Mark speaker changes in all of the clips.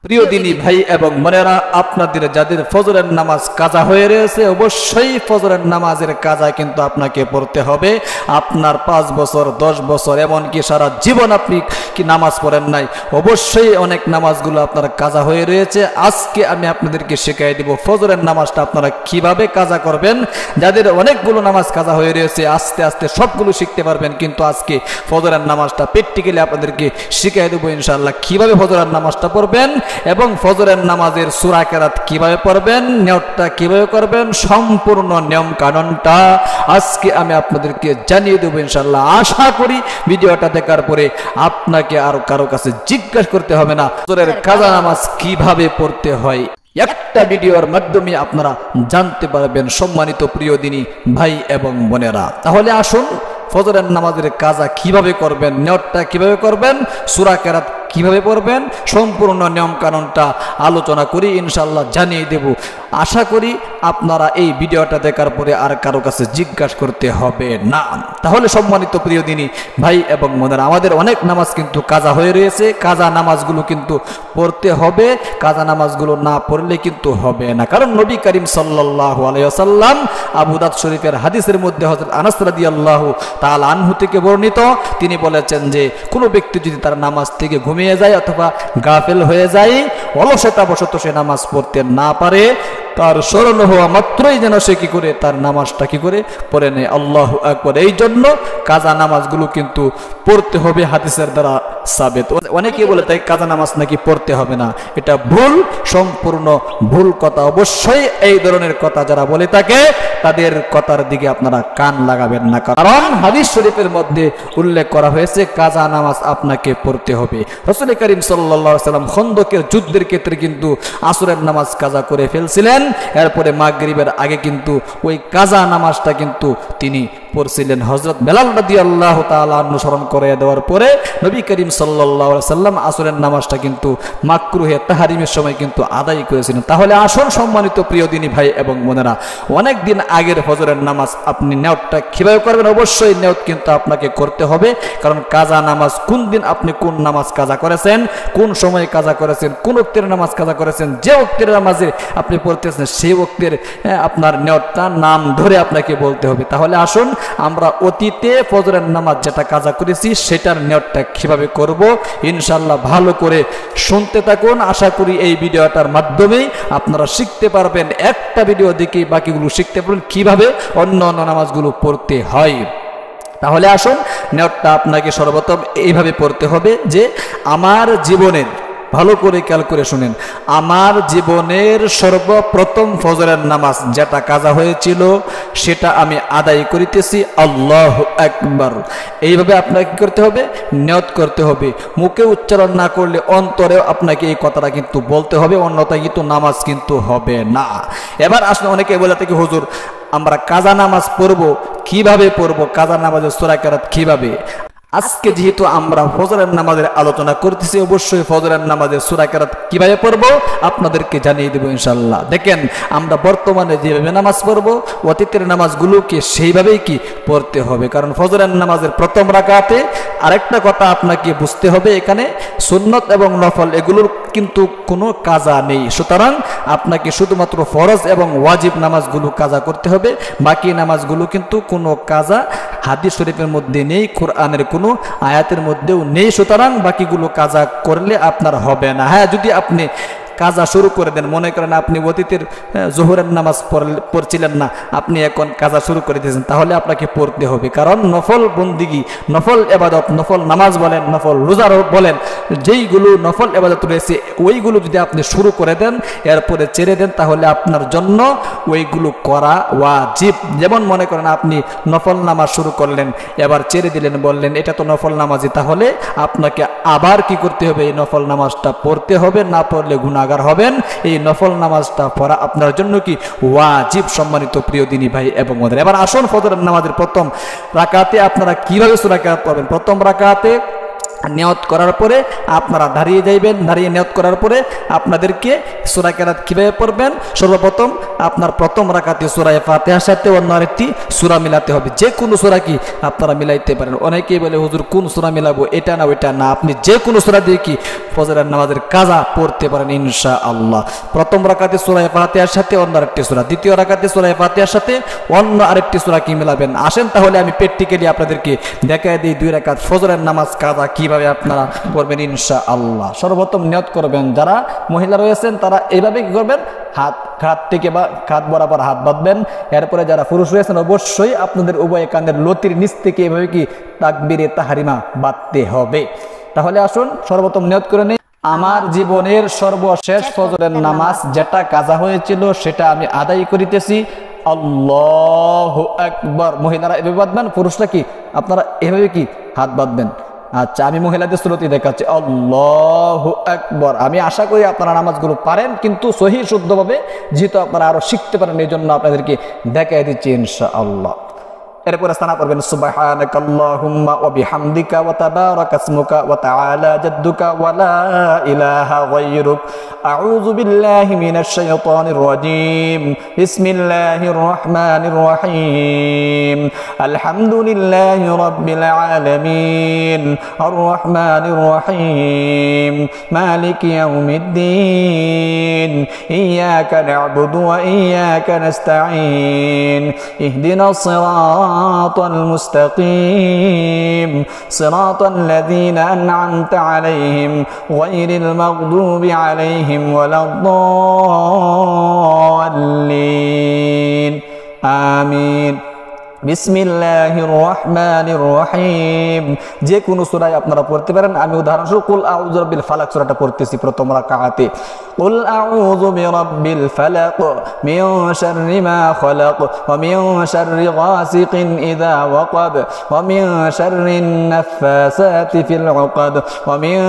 Speaker 1: প্রিয় দিনী ভাই এবং বোনেরা, আপনাদের যাদের ফজরের নামাজ কাজা হয়ে রয়েছে, অবশ্যই ফজরের নামাজের কাজা কিন্তু আপনাকে পড়তে হবে। আপনার 5 বছর 10 বছর এমনকি সারা জীবন আপনি কি নামাজ পড়েন নাই, অবশ্যই অনেক নামাজগুলো আপনার কাজা হয়ে রয়েছে। আজকে আমি আপনাদেরকে শিখিয়ে দিব ফজরের নামাজটা আপনারা কিভাবে কাজা করবেন। যাদের অনেকগুলো নামাজ কাজা হয়ে রয়েছে আস্তে আস্তে সবগুলো শিখতে পারবেন, কিন্তু আজকে ফজরের নামাজটা প্র্যাকটিক্যালি আপনাদেরকে শিখিয়ে দেবো ইনশাআল্লাহ কিভাবে ফজরের নামাজটা পড়বেন এবং ফজরের নামাজের সূরা কেরাত কিভাবে পড়বেন, নিয়তটা কিভাবে করবেন, সম্পূর্ণ নিয়ম কানুনটা আজকে আমি আপনাদেরকে জানিয়ে দেবো ইনশাআল্লাহ। আশা করি ভিডিওটা দেখার পরে আপনাকে আর কারো কাছে জিজ্ঞাসা করতে হবে না ফজরের কাজা নামাজ কিভাবে পড়তে হয়। একটা ভিডিওর মাধ্যমে আপনারা জানতে পারবেন সম্মানিত প্রিয় দিনী ভাই এবং বোনেরা। তাহলে আসুন ফজরের নামাজের কাজা কিভাবে করবেন, নিয়তটা কিভাবে করবেন, সূরা কেরাত কিভাবে পড়বেন, সম্পূর্ণ নিয়ম কানুনটা আলোচনা করি ইনশাআল্লাহ জানিয়ে দেব। আশা করি আপনারা এই ভিডিওটা দেখার পরে আর কারো কাছে জিজ্ঞাসা করতে হবে না। তাহলে সম্মানিত প্রিয় দিনী ভাই এবং বোনেরা, আমাদের অনেক নামাজ কিন্তু কাজা হয়ে রয়েছে। কাজা নামাজগুলো কিন্তু পড়তে হবে, কাজা নামাজগুলো না পড়লে কিন্তু হবে না। কারণ নবী করিম সাল্লাল্লাহু আলাইহি ওয়াসাল্লাম আবু দাউদ শরীফের হাদিসের মধ্যে হযরত আনাস রাদিয়াল্লাহু তাআলা আনহু থেকে বর্ণিত, তিনি বলেছেন যে কোনো ব্যক্তি যদি তার নামাজ থেকে ঘুমিয়ে যায় অথবা গাফেল হয়ে যায়, অলসতাবশত সে নামাজ পড়তে না পারে, তার স্মরণ হওয়া মাত্রই যেন সে কি করে তার নামাজটা কি করে পড়ে নেয়। আল্লাহু আকবার। এই জন্য কাজা নামাজগুলো কিন্তু পড়তে হবে, হাদিসের দ্বারা সাবেত। অনেকে বলে তাই কাজা নামাজ নাকি পড়তে হবে না, এটা ভুল, সম্পূর্ণ ভুল কথা। অবশ্যই এই ধরনের কথা যারা বলে থাকে তাদের কথার দিকে আপনারা কান লাগাবেন না, কারণ হাদিস শরীফের মধ্যে উল্লেখ করা হয়েছে কাজা নামাজ আপনাকে পড়তে হবে। রাসূল করিম সাল্লাল্লাহু আলাইহি ওয়াসাল্লাম খন্দকের যুদ্ধের ক্ষেত্রে কিন্তু আসরের নামাজ কাজা করে ফেলছিলেন, এরপরে মাগরিবের আগে কিন্তু ওই কাজা নামাজটা কিন্তু তিনি পড়ছিলেন। হযরত বেলাল রাদিয়াল্লাহু তাআলা অনুসরণ করে দেওয়ার পরে নবী করিম সাল্লাল্লাহু আলাইহি ওয়াসাল্লাম আসরের নামাজটা কিন্তু মাকরুহে তাহরিমের সময় কিন্তু আদায় করেছিলেন। তাহলে আসল সম্মানিত প্রিয় দিনী ভাই এবং বোনেরা, অনেক দিন আগের ফজরের নামাজ আপনি নিয়তটা কিভাবে করবেন, অবশ্যই নিয়ত কিন্তু আপনাকে করতে হবে। কারণ কাজা নামাজ কোন দিন আপনি কোন নামাজ কাজা করেছেন, কোন সময় কাজা করেছেন, কোন ওয়াক্তের নামাজ কাজা করেছেন, যে ওয়াক্তের নামাজে আপনি পড়তেছেন সেই ওয়াক্তের আপনার নিয়তটা নাম ধরে আপনাকে বলতে হবে। তাহলে আসুন আমরা অতীতে ফজরের নামাজ যেটা কাজা করেছি সেটার নিয়তটা কিভাবে করব ইনশাআল্লাহ ভালো করে শুনতে থাকুন। আশা করি এই ভিডিওটার মাধ্যমেই আপনারা শিখতে পারবেন, একটা ভিডিও দেখে বাকিগুলো শিখতে পারবেন কিভাবে অন্য অন্য নামাজগুলো পড়তে হয়। তাহলে আসুন নিয়তটা আপনাকে সর্বপ্রথম এইভাবে পড়তে হবে যে আমার জীবনের, ভালো করে খেয়াল করে শুনেন, আমার জীবনের সর্বপ্রথম ফজরের নামাজ যেটা কাজা হয়েছিল সেটা আমি আদায় করিতেছি, আল্লাহু আকবার। এইভাবে আপনাকে কি করতে হবে, নিয়ত করতে হবে। মুখে উচ্চারণ না করলে অন্তরেও আপনাকে এই কথাটা কিন্তু বলতে হবে, অন্যথায় কিন্তু নামাজ কিন্তু হবে না। এবার আসলে অনেকে বলে থাকে হুজুর আমরা কাজা নামাজ পড়বো, কিভাবে পড়বো, কাজা নামাজের সূরা কেরাত কিভাবে। আজকে যেহেতু আমরা ফজরের নামাজের আলোচনা করতেছি, অবশ্যই ফজরের নামাজের সূরা কেরাত কিভাবে পড়বো আপনাদেরকে জানিয়ে দেবো ইনশাআল্লাহ। দেখেন আমরা বর্তমানে যেভাবে নামাজ পড়বো অতীতের নামাজগুলোকে সেইভাবেই কি পড়তে হবে। কারণ ফজরের নামাজের প্রথম রাকাতে আরেকটা কথা আপনাকে বুঝতে হবে, এখানে সুন্নত এবং নফল এগুলোর কিন্তু কোনো কাজা নেই। সুতরাং আপনাকে শুধুমাত্র ফরজ এবং ওয়াজিব নামাজগুলো কাজা করতে হবে, বাকি নামাজগুলো কিন্তু কোনো কাজা হাদিস শরীফের মধ্যে নেই, কোরআনের কোনো আয়াতের মধ্যেও নেই। সুতরাং বাকিগুলো কাজা করলে আপনার হবে না। হ্যাঁ, যদি আপনি কাজা শুরু করে দেন, মনে করেন আপনি অতীতের জোহরের নামাজ পড়ছিলেন না, আপনি এখন কাজা শুরু করে দিয়েছেন, তাহলে আপনাকে পড়তে হবে। কারণ নফল বন্দিগি, নফল এবাদত, নফল নামাজ বলেন, নফল রোজা বলেন, যেইগুলো নফল এবাদত রয়েছে ওইগুলো যদি আপনি শুরু করে দেন এরপরে ছেড়ে দেন তাহলে আপনার জন্য ওইগুলো করা ওয়াজিব। যেমন মনে করেন আপনি নফল নামাজ শুরু করলেন, এবার ছেড়ে দিলেন, বললেন এটা তো নফল নামাজই, তাহলে আপনাকে আবার কি করতে হবে, এই নফল নামাজটা পড়তে হবে, না পড়লে গুনাহগার হবেন। এই নফল নামাজটা পড়া আপনার জন্য কি ওয়াজিব সম্মানিত প্রিয় দিনী ভাই এবং বোনেরা। এবার আসুন ফজরের নামাজের প্রথম রাকাতে আপনারা কিভাবে সূরা কেরাত পড়বেন। প্রথম রাকাতে নিয়ত করার পরে আপনারা দাঁড়িয়ে যাইবেন, দাঁড়িয়ে নিয়ত করার পরে আপনাদেরকে সূরা কেরাত কিভাবে পড়বেন, সর্বপ্রথম আপনার প্রথম রাকাতে সূরা ফাতিহার সাথে অন্য আরেকটি সূরা মিলাতে হবে। যে কোনো সূরা কি আপনারা মিলাইতে পারেন। অনেকেই বলে হুজুর কোন সূরা মিলাবো, এটা না ওইটা না, আপনি যে কোনো সূরা দিয়ে কি ফজরের নামাজের কাজা পড়তে পারেন ইনশাআল্লাহ। প্রথম রাকাতে সূরা ফাতিহার সাথে অন্য আরেকটি সূরা, দ্বিতীয় রাকাতে সূরা ফাতিহার সাথে অন্য আরেকটি সূরা কি মিলাবেন। আসেন তাহলে আমি প্র্যাকটিক্যালি আপনাদেরকে দেখায় দিই 2 রাকাত ফজরের নামাজ কাজা কিভাবে আপনারা করবেন ইনশাআল্লাহ। সর্বপ্রথম নিয়ত করবেন, যারা মহিলা রয়েছেন তারা এইভাবে কি করবেন, হাত থেকে বা হাত বরাবর হাত বাঁধবেন। এরপরে যারা পুরুষ রয়েছেন অবশ্যই আপনাদের উভয় কানের লতির নিচ থেকে এভাবে কি তাকবীরে তাহরিমা বাঁধতে হবে। তাহলে আসুন সর্বপ্রথম নিয়ত করে নেই, আমার জীবনের সর্বশেষ ফজরের নামাজ যেটা কাজা হয়েছিল সেটা আমি আদায় করিতেছি। আল্লাহু আকবার। মহিলারা এভাবে বাঁধবেন, পুরুষরা কি আপনারা এভাবে কি হাত বাঁধবেন। আচ্ছা, আমি মহিলাদের সুরতি দেখাচ্ছি, আল্লাহু আকবার। আমি আশা করি আপনারা নামাজগুলো পারেন, কিন্তু সহি শুদ্ধভাবে, যেহেতু আপনারা আরো শিখতে পারেন এই জন্য আপনাদেরকে দেখাই দিচ্ছি ইনশাআল্লাহ। এরপরে স্থানা করবেন সুবহানাকাল্লাহুম্মা ওয়া বিহামদিকা ওয়া তাবারাকা ইসমুকা ওয়া তাআলা জাদ্দুকা ওয়া লা ইলাহা গায়রুক। আউযু বিল্লাহি মিনাশ শাইতানির রাজীম। বিসমিল্লাহির রহমানির রহিম। আলহামদুলিল্লাহি রাব্বিল আলামিন। আর রহমানির রহিম। মালিকি ইয়াউমিদ্দিন। ইয়্যাকা না'বুদু ওয়া ইয়্যাকা নাস্তাঈন। ইহদিনাস الصراط المستقيم صراط الذين أنعمت عليهم غير المغضوب عليهم ولا الضالين آمين। বিসমিল্লাহির রহমানির রহিম। যে কোনো সূরা আপনারা পড়তে পারেন। আমি উদাহরণস্বরূপ কুল আউযু বিল ফালাক সূরাটা পড়তেছি প্রথম রাকাতে। কুল আউযু বিরাব্বিল ফালাক মিন শাররি মা খালাক ওয়া মিন শাররি গাসিকিন ইযা ওয়াকাব ওয়া মিন শাররিন নাফাসাতি ফিল উকাদ ওয়া মিন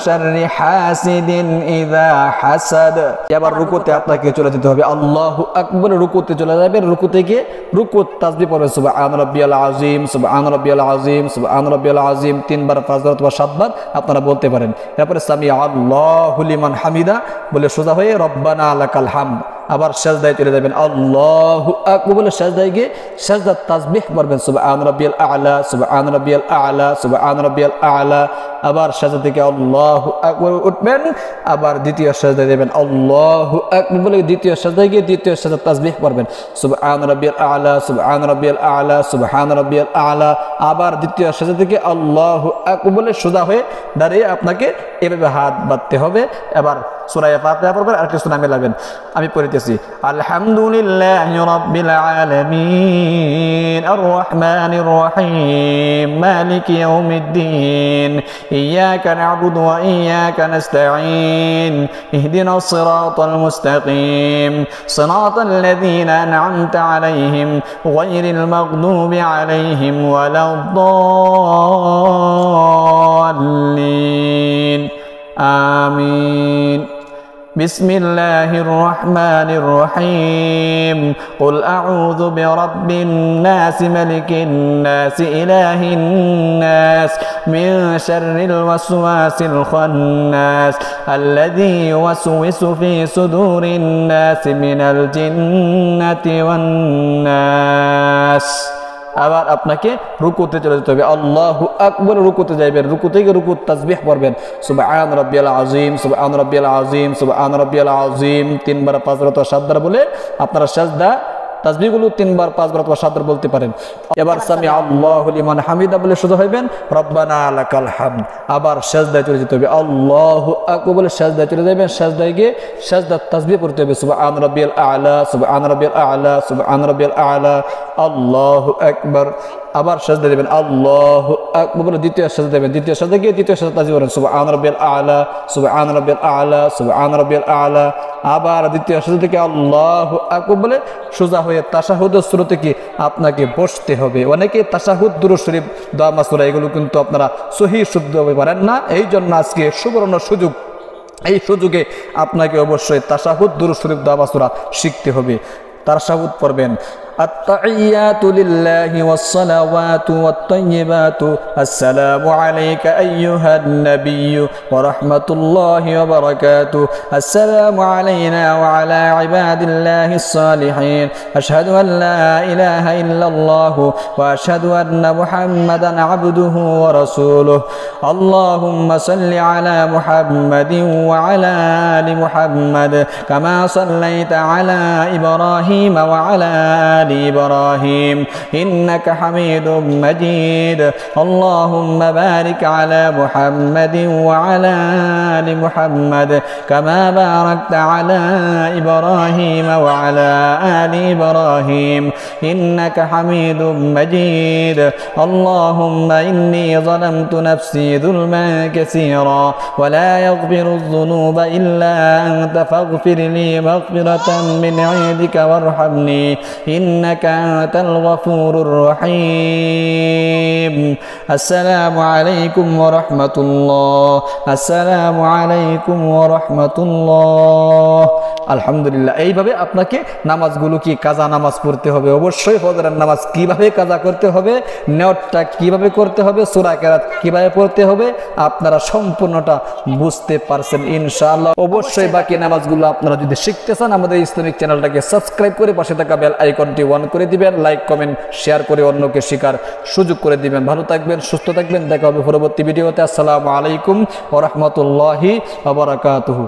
Speaker 1: শাররি হাসিদিন ইযা হাসাদ। এবার রুকুতে আপনাকে চলে যেতে হবে, আল্লাহু আকবার। রুকুতে চলে যাবেন, রুকু থেকে রুকুত তাসবিহ পড়বেন, সুবহান রাব্বিয়াল আযীম, সুবহান রাব্বিয়াল আযীম, সুবহান রাব্বিয়াল আযীম 3 বার, 5 বার অথবা 7 বার আপনারা বলতে পারেন। এরপরে সামি আল্লাহু লিমান হামিদা বলে সোজা হয়ে রব্বানা লাকাল হামদ। আবার সাজদায় চলে যাবেন, আল্লাহু আকবার বলে সাজদায় গিয়ে সাজদার তাসবিহ পড়বেন, সুবহান রাব্বিয়াল আ'লা, সুবহান রাব্বিয়াল আ'লা, সুবহান রাব্বিয়াল আ'লা। আবার সাজদা থেকে আল্লাহু আকবার উঠবেন, আবার দ্বিতীয় সাজদায় দেবেন, আল্লাহু আকবার বলে দ্বিতীয় সাজদায় গিয়ে দ্বিতীয় সাজদার তাসবিহ পড়বেন, সুবহান রাব্বিয়াল আ'লা, সুবহান রাব্বিয়াল আ'লা, সুবহান রাব্বিয়াল আ'লা। আবার দ্বিতীয় সাজদা থেকে আল্লাহু আকবার বলে সোজা হয়ে দাঁড়িয়ে আপনাকে এভাবে হাত বাঁধতে হবে। এবার সূরা ফাতিহা পড়বেন, আরেকটি সূরা মিলাবেন। আমি পড়তেছি, আলহামদুলিল্লাহি রাব্বিল আলামিন আর রহমানির রহিম মালিকি ইয়াউমিদ্দিন ইয়্যাকা না'বুদু ওয়া ইয়্যাকা নাস্তাঈন ইহদিনাস সিরাতাল মুস্তাকিম সিরাতাল লাযীনা আন'আমতা আলাইহিম গায়রিল মাগদুবি আলাইহিম ওয়ালাদ দাল্লিন آمين। بسم الله الرحمن الرحيم قل أعوذ برب الناس ملك الناس إله الناس من شر الوسواس الخناس الذي يوسوس في صدور الناس من الجنة والناس। আবার আপনাকে রুকুতে চলে যেতে হবে, আল্লাহু আকবার। রুকুতে যাবেন, রুকু থেকে রুকুত তাসবিহ পড়বেন, সুবহান রাব্বিয়াল আযীম, সুবহান রাব্বিয়াল আযীম, সুবহান রাব্বিয়াল আযীম 3 বার, 5 বার অথবা 7 বার বলে আপনারা সাজদা তাসবিহগুলো 3 বার, 5 বার অথবা 7 বার বলতে পারেন। এবার সামি আল্লাহু লিমান হামিদা বলে সোজা হইবেন, রব্বানা লাকাল হামদ। আবার সাজদায় চলে যেতে হবে, আল্লাহু আকবার বলে সাজদায় চলে যাবেন। সাজদায় গিয়ে সাজদার তাসবিহ পড়তে হবে, সুবহান রাব্বিয়াল আ'লা, সুবহান রাব্বিয়াল আ'লা, সুবহান রাব্বিয়াল আ'লা, আল্লাহু আকবার। আবার সাজদা দেবেন, আল্লাহু আকবার বলে দ্বিতীয় সাজদা দেবেন। দ্বিতীয় সাজদা গিয়ে দ্বিতীয় সাজদা তাসবিহ করেন, সুবহান রাব্বিয়াল আ'লা, সুবহান রাব্বিয়াল আ'লা, সুবহান রাব্বিয়াল আ'লা। আবার দ্বিতীয় সাজদা থেকে আল্লাহু আকবার বলে সোজা হয়ে তাশাহুদের শুরুতে কি আপনাকে বসতে হবে। অনেকে তাশাহুদ, দুরূদ শরীফ, দোয়া মাসুরা এগুলো কিন্তু আপনারা সহি শুদ্ধভাবে পারেন না। এই জন্য আজকে সুবর্ণ সুযোগ, এই সুযোগে আপনাকে অবশ্যই তাশাহুদ, দুরূদ শরীফ, দোয়া মাসুরা শিখতে হবে। তাশাহুদ পড়বেন, التحيات لله والصلوات والطيبات السلام عليك أيها النبي ورحمة الله وبركاته السلام علينا وعلى عباد الله الصالحين أشهد أن لا إله إلا الله وأشهد أن محمدا عبده ورسوله اللهم صل على محمد وعلى آل محمد كما صليت على إبراهيم وعلى آل إبراهيم إنك حميد مجيد اللهم بارك على محمد وعلى آل محمد كما باركت على إبراهيم وعلى آل إبراهيم إنك حميد مجيد اللهم إني ظلمت نفسي ظلما كثيرا ولا يغفر الذنوب إلا أنت فاغفر لي مغفرة من عندك وارحمني إنك أنت الغفور الرحيم السلام عليكم ورحمة الله السلام عليكم ورحمة الله আলহামদুলিল্লাহ। এইভাবে আপনাকে নামাজগুলো কি কাজা নামাজ পড়তে হবে, অবশ্যই ফজরের নামাজ কিভাবে কাজা করতে হবে, নিয়তটা কিভাবে করতে হবে, সূরা কেরাত কিভাবে পড়তে হবে, আপনারা সম্পূর্ণটা বুঝতে পারছেন ইনশাআল্লাহ। অবশ্যই বাকি নামাজগুলো আপনারা যদি শিখতে চান আমাদের ইসলামিক চ্যানেলটাকে সাবস্ক্রাইব করে পাশে থাকা বেল আইকনটি অন করে দিবেন, লাইক কমেন্ট শেয়ার করে অন্যকে শেখার সুযোগ করে দিবেন। ভালো থাকবেন, সুস্থ থাকবেন, দেখা হবে পরবর্তী ভিডিওতে। আসসালামু আলাইকুম ওয়া রাহমাতুল্লাহি ওয়া বারাকাতুহু।